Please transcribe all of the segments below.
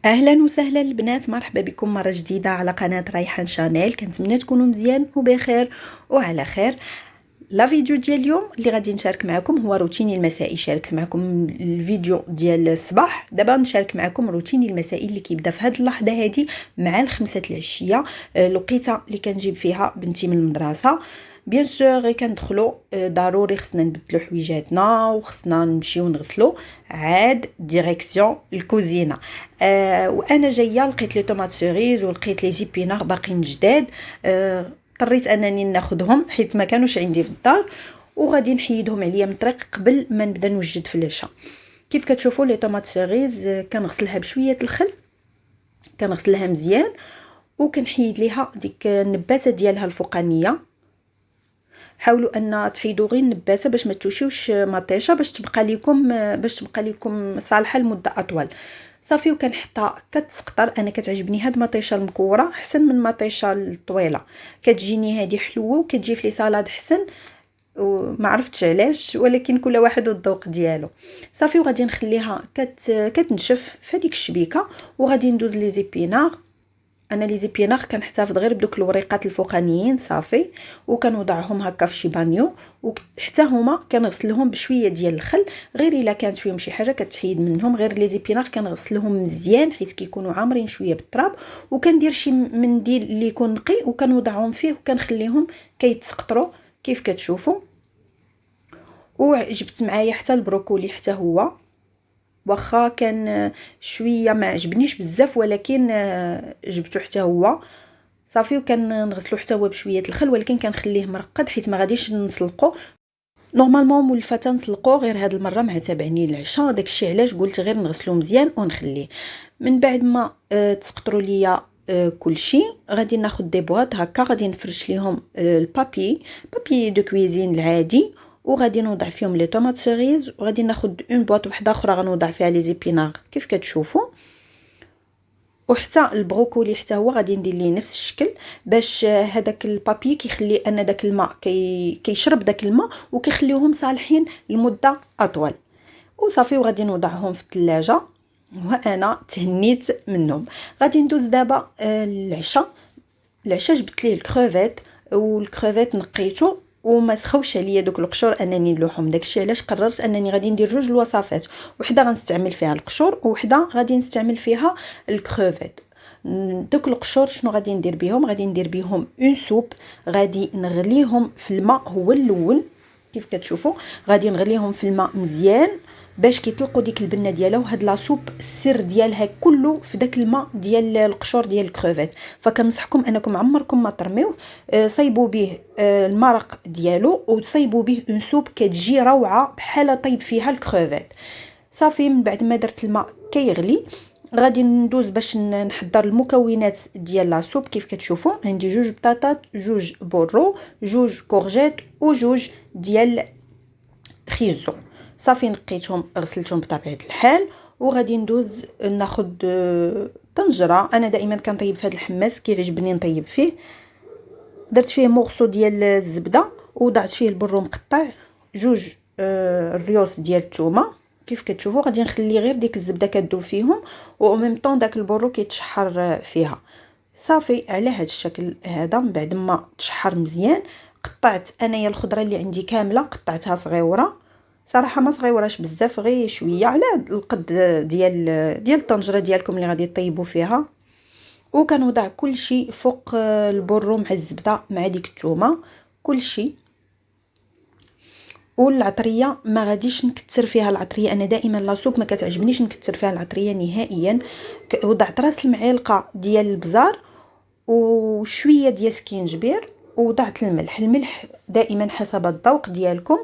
اهلا وسهلا البنات، مرحبا بكم مره جديده على قناه ريحان شانيل. كنتمنى تكونوا مزيان وبخير وعلى خير. لا فيديو ديال اليوم اللي غادي نشارك معكم هو روتيني المسائي. شاركت معكم الفيديو ديال الصباح، دابا نشارك معكم روتيني المسائي اللي كيبدا في هذه اللحظه هذه مع الخمسة العشيه، الوقيته اللي كنجيب فيها بنتي من المدرسه. بيان سور غير كندخلوا ضروري خصنا نبدلو حويجاتنا وخصنا نمشيو نغسلو عاد ديريكسيون الكوزينه. وانا جايه لقيت لي طوماط سوريز ولقيت لي زيبينار باقيين جداد. اضطريت انني ناخذهم حيت ما كانوش عندي في الدار، وغادي نحيدهم عليا من الطريق قبل ما نبدا نوجد في العشاء. كيف كتشوفوا لي طوماط سوريز كنغسلها بشويه الخل، كنغسلها مزيان وكنحيد ليها ديك النباته ديالها الفوقانيه. حاولوا ان تحيدوا غير النباته باش ما توشيوش مطيشه، باش تبقى لكم صالحه لمده اطول. صافي وكنحطها كتسقطر. انا كتعجبني هاد المطيشه المكوره احسن من المطيشه الطويله، كتجيني هذه حلوه وكتجي في لي سالاد حسن، وما عرفتش علاش، ولكن كل واحد والذوق ديالو. صافي وغادي نخليها كتنشف في هذيك الشبيكه، وغادي ندوز لي زيبينار. انا لي زيبينار كنحتفظ غير بدوك الوريقات الفوقانيين صافي، وكنوضعهم هكا في شي بانيو، وحتى هما كنغسلهم بشويه ديال الخل. غير الا كانت فيهم شي حاجه كتحيد منهم. غير لي زيبينار كنغسلهم مزيان حيت كيكونوا عامرين شويه بالتراب، وكندير شي منديل اللي يكون نقي وكنوضعهم فيه وكنخليهم كيتسقطروا كيف كتشوفوا. وجبت معايا حتى البروكولي حتى هو، واخا كان شويه ما عجبنيش بزاف، ولكن جبته حتى هو صافي. وكنغسلو حتى هو بشويه الخل، ولكن كنخليه مرقد حيت ما غاديش نسلقو. نورمالمون مولفته نسلقو، غير هاد المره مع تابعني العشاء، داكشي علاش قلت غير نغسلو مزيان ونخليه. من بعد ما تسقطروا ليا كلشي، غادي ناخذ دي بواط هكا، غادي نفرش ليهم بابي دو كويزين العادي، وغادي نوضع فيهم لي طوماط سوريز، وغادي ناخذ اون بواط وحده اخرى غنوضع فيها لي زيبينار كيف كتشوفوا. وحتى البروكولي حتى هو غادي ندير ليه نفس الشكل، باش هذاك البابي كيخلي ان داك الماء كيشرب داك الماء وكيخليوهم صالحين لمده اطول. وصافي وغادي نوضعهم في الثلاجه، وانا تهنيت منهم. غادي ندوز دابا العشاء جبت ليه الكروفيت، والكروفيت نقيته وما سخوش عليا دوك القشور انني نلوحهم. داكشي علاش قررت انني غادي ندير جوج الوصفات، وحده غنستعمل فيها القشور وحده غادي نستعمل فيها الكروفيت. دوك القشور شنو غادي ندير بهم؟ غادي ندير بهم اون سوب، غادي نغليهم في الماء هو الاول كيف كتشوفوا. غادي نغليهم في الماء مزيان باش كيطلقوا ديك البنه ديالها. وهاد لاصوب السر ديالها كله في داك الماء ديال القشور ديال الكروفيت. فكنصحكم انكم عمركم ما ترميوه، صيبوا به المرق ديالو وصيبوا به اون سوب كتجي روعه بحال طيب فيها الكروفيت. صافي من بعد ما درت الماء كيغلي، غادي ندوز باش نحضر المكونات ديال لاصوب. كيف كتشوفوا عندي جوج بطاطات، جوج بورو، جوج كورجيت، وجوج ديال خيزو. صافي نقيتهم غسلتهم بطبيعه الحال، وغادي ندوز ناخذ طنجره. انا دائما كنطيب في هذا الحماس، كيعجبني نطيب فيه. درت فيه مغصو ديال الزبده، وضعت فيه البرو مقطع، جوج الريوس ديال الثومه. كيف كتشوفوا غادي نخلي غير ديك الزبده كدوب فيهم، و ميم طون داك البرو كيتشحر فيها. صافي على هذا الشكل هذا. من بعد ما تشحر مزيان، قطعت انايا الخضره اللي عندي كامله، قطعتها صغيوره صراحه، ما صغيوراش بزاف، غير شويه على القد ديال الطنجره ديالكم اللي غادي طيبوا فيها. وكنوضع كل شيء فوق البرو مع الزبده مع ديك الثومه كل شيء. والعطريه ما غاديش نكثر فيها العطريه، انا دائما لاصوب ما كتعجبنيش نكثر فيها العطريه نهائيا. وضعت راس المعلقه ديال البزار وشويه ديال سكينجبير، وضعت الملح دائما حسب الذوق ديالكم.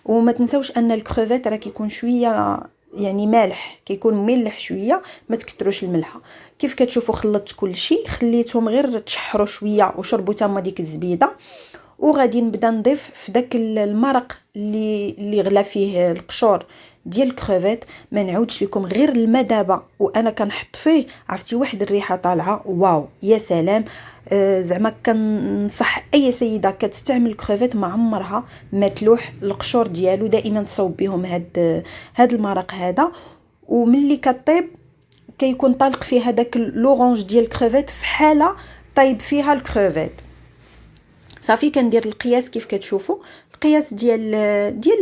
وما تنسوش ان الكروفيت راه كيكون شويه يعني مالح، كيكون مملح شويه، ما تكثروش الملحه. كيف كتشوفوا خلطت كل شيء، خليتهم غير تشحروا شويه وشربوا تما ديك الزبيده. وغادي نبدا نضيف في داك المرق اللي غلا فيه القشور ديال الكروفيت. ما نعاودش لكم غير الماء دابا وانا كنحط فيه، عرفتي واحد الريحه طالعه واو يا سلام. زعما كنصح اي سيده كتستعمل الكروفيت ما عمرها ما تلوح القشور ديالو، دائما تصوب بهم هاد المرق هذا. وملي كطيب كيكون طالق فيها داك لورانج ديال الكريفيت في حاله طيب فيها الكريفيت. صافي كندير القياس كيف كتشوفوا، القياس ديال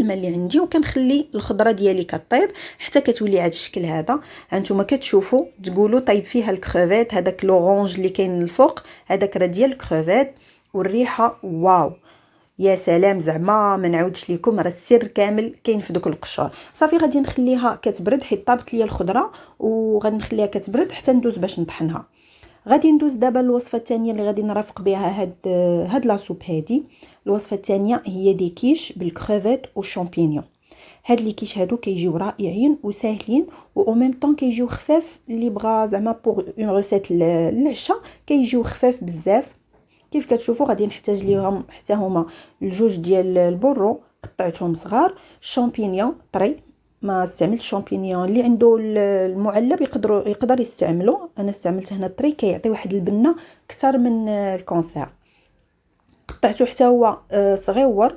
الماء اللي عندي، وكنخلي الخضره ديالي كطيب حتى كتولي على الشكل هذا. هانتوما كتشوفوا تقولوا طيب فيها الكريفيت، هذاك لورانج اللي كاين الفوق هذاك راه ديال الكريفيت، والريحه واو يا سلام، زعما ما نعاودش لكم، راه السر كامل كاين في دوك القشور. صافي غادي نخليها كتبرد حيت طابت ليا الخضره، وغادي نخليها كتبرد حتى ندوز باش نطحنها. غادي ندوز دابا الوصفه الثانيه اللي غادي نرافق بها هاد لا سوب هادي. الوصفه الثانيه هي دي كيش بالكريفيت والشامبينيون. هاد لي كيش هادو كيجيو رائعين وساهلين، و او ميم طون كيجيو خفاف، اللي بغا زعما بوغ اون ريسيت العشاء كيجيو خفاف بزاف. كيف كتشوفوا غادي نحتاج ليهم حتى هما الجوج ديال البورو قطعتهم صغار، الشامبينيون طري، ما استعملت الشامبينيون اللي عنده المعلب يقدر يستعملو، انا استعملت هنا الطري كيعطي واحد البنه اكثر من الكونسير. قطعته حتى هو صغيور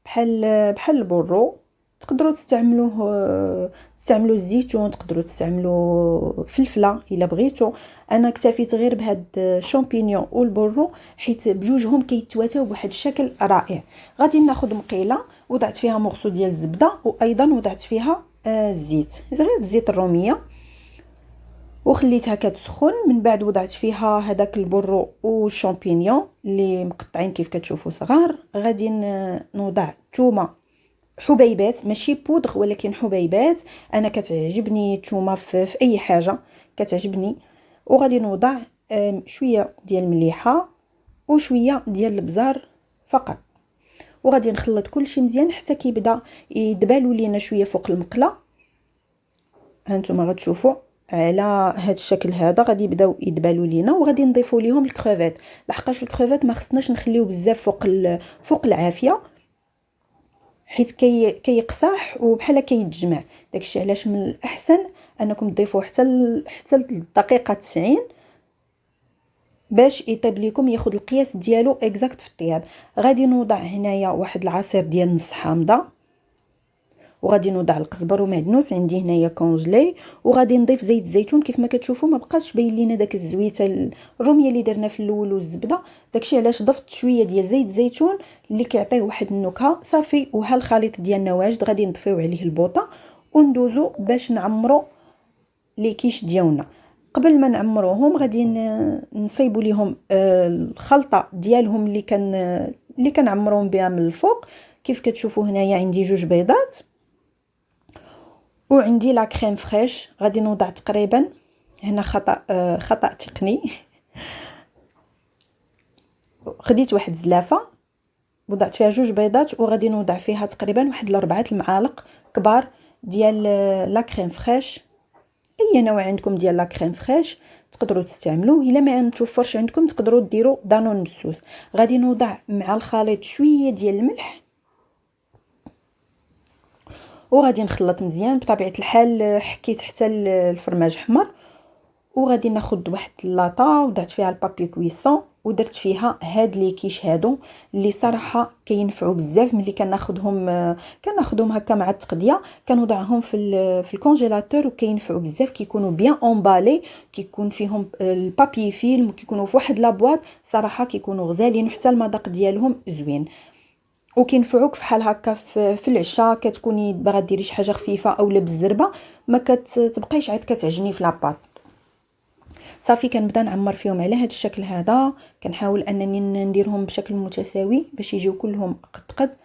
بحال البورو. تقدروا تستعملوا الزيتون، تقدروا تستعملوا فلفله الا بغيتوا. انا اكتفيت غير بهاد الشامبينيون والبورو حيت بجوجهم كيتواتاو بواحد الشكل رائع. غادي ناخذ مقيله وضعت فيها مغصو ديال الزبده، وايضا وضعت فيها الزيت، غير الزيت الروميه، وخليتها كتسخن. من بعد وضعت فيها هذاك البورو والشامبينيون اللي مقطعين كيف كتشوفوا صغار. غادي نوضع الثومه حبيبات، ماشي بودغ ولكن حبيبات، انا كتعجبني الثومه في اي حاجه كتعجبني. وغادي نوضع شويه ديال المليحه وشويه ديال البزار فقط، وغادي نخلط كلشي مزيان حتى كيبدا يدبالوا لينا شويه فوق المقله. هانتوما غتشوفوا على هاد الشكل هذا غادي يبداو يدبالوا لينا، وغادي نضيفوا ليهم الكريفيت، لحقاش الكريفيت ما خصناش نخليوه بزاف فوق العافيه حيت كيقصح وبحال كيتجمع. داكشي علاش من الاحسن انكم تضيفوه حتى الدقيقه 90 باش يطيب لكم، ياخذ القياس ديالو اكزاكت في الطياب. غادي نوضع هنايا واحد العصير ديال نص حامضه، وغادي نوضع القزبر ومعدنوس عندي هنايا كونجلي، وغادي نضيف زيت الزيتون. كيف ما كتشوفوا ما بقاش باين لينا داك الزويته الروميه اللي درنا في الاول والزبده، داكشي علاش ضفت شويه ديال زيت الزيتون اللي كيعطيه واحد النكهه. صافي وها الخليط ديالنا واجد، غادي نطفيو عليه البوطه وندوزو باش نعمرو لي كيش ديالنا. قبل ما نعمروهم غادي نصيبوا ليهم الخلطه ديالهم اللي كنعمروهم بها من الفوق. كيف كتشوفوا هنايا عندي جوج بيضات وعندي لا كريم فريش. غادي نوضع تقريبا هنا خطا تقني خديت واحد زلافه وضعت فيها جوج بيضات، وغادي نوضع فيها تقريبا واحد 4 المعالق كبار ديال لا كريم فريش. اي نوع عندكم ديال لا كريم فريش تقدروا تستعملوه، الا ما متوفرش عندكم تقدروا ديروا دانون مسوس. غادي نوضع مع الخليط شويه ديال الملح، وغادي نخلط مزيان. بطبيعه الحال حكيت حتى الفرماج حمر، وغادي ناخذ واحد لاطا وضعت فيها البابي كويسون ودرت فيها هاد لي كيش هادو اللي صراحه كينفعوا بزاف. ملي كناخذهم هكا مع التقديه كنوضعهم في الكونجيلاتور وكينفعوا بزاف، كيكونوا بيان اونبالي، كيكون فيهم البابي فيلم، كيكونوا في واحد لابواط، صراحه كيكونوا غزالين وحتى المذاق ديالهم زوين، وكينفعوك فحال هكا في العشاء كتكوني باغا ديري شي حاجه خفيفه اولا بالزربه ما كتبقايش عاد كتعجني في لاباط. صافي كنبدا نعمر فيهم على هذا الشكل هذا، كنحاول انني نديرهم بشكل متساوي باش يجيو كلهم قد.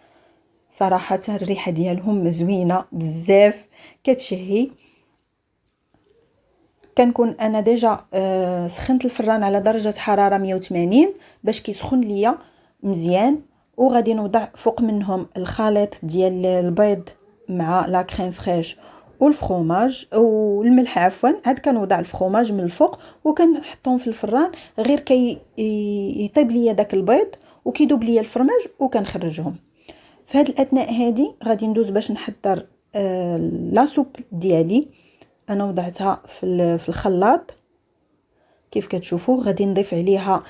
صراحه الريحه ديالهم زوينه بزاف كتشهي. كنكون انا ديجا سخنت الفران على درجه حراره 180 باش كيسخن ليا مزيان، وغادي نوضع فوق منهم الخليط ديال البيض مع لا كريم فريش والفرomage والملح عفوا. عاد كنوضع الفرomage من الفوق وكنحطهم في الفران غير يطيب ليا داك البيض وكيذوب ليا الفرماج وكنخرجهم. في هذه الاثناء هذه غادي ندوز باش نحضر لا سوب ديالي. انا وضعتها في الخلاط كيف كتشوفوا. غادي نضيف عليها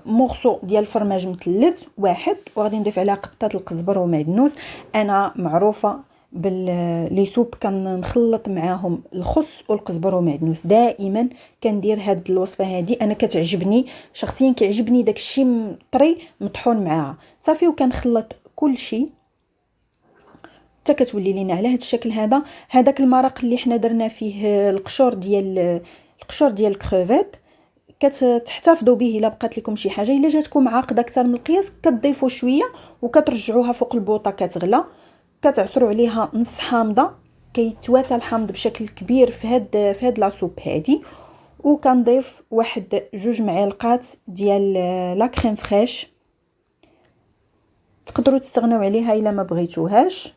مورسو ديال الفرماج مثلث واحد، وغادي نضيف عليها قطات القزبر ومعدنوس. انا معروفه لي سوب كنخلط معاهم الخس والقزبر ومعدنوس. دائما كندير هاد الوصفه هادي، انا كتعجبني شخصيا، كيعجبني داكشي طري مطحون معاها صافي. وكنخلط كل شيء حتى كتولي لينا على هاد الشكل هذا. هذاك المرق اللي حنا درنا فيه القشور ديال الكروفيت كتحتفظوا به الا بقات لكم شي حاجه. الا جاتكم عاقده اكثر من القياس كتضيفوا شويه وكترجعوها فوق البوطه كتغلى، كتعصروا عليها نص حامضه، كيتواتى الحامض بشكل كبير في هاد لاصوب هادي. وكنضيف واحد 2 معالق ديال لا كريم فريش، تقدروا تستغناو عليها الا ما بغيتوهاش.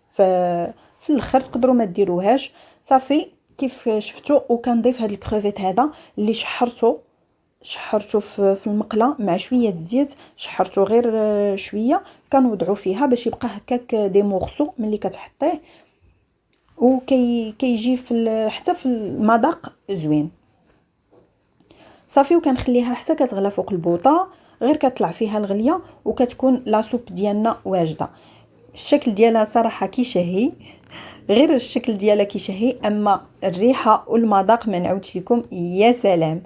في الاخر تقدروا ما ديروهاش صافي كيف شفتوا. وكنضيف هاد الكروفيت هذا اللي شحرته في المقله مع شويه الزيت، شحرته غير شويه، كنوضعوا فيها باش يبقى هكاك دي مورسو ملي كتحطيه، كيجي حتى في المذاق زوين صافي. وكنخليها حتى كتغلى فوق البوطه، غير كتطلع فيها الغليه وكتكون لاصوب ديالنا واجده. الشكل ديالها صراحه كيشهي، غير الشكل ديالها كيشهي، اما الريحه والمذاق ما نعاودش لكم يا سلام.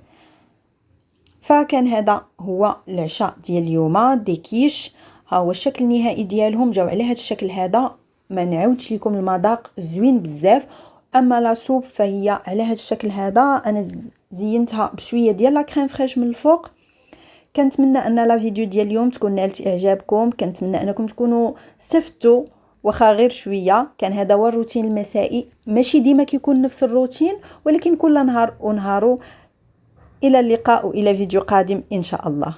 فكان هذا هو العشاء ديال اليوم دي كيش. ها هو الشكل النهائي ديالهم، جاو على هذا الشكل هذا. ما نعاودش لكم المذاق زوين بزاف. اما لا سوب فهي على هذا الشكل هذا، انا زينتها بشويه ديال لا كريم فريش من الفوق. كنتمنى ان لا فيديو ديال اليوم تكون نالت اعجابكم، كنتمنى انكم تكونوا استفدتوا واخا غير شويه. كان هذا هو الروتين المسائي، ماشي ديما كيكون نفس الروتين، ولكن كل نهار ونهارو. الى اللقاء والى فيديو قادم ان شاء الله.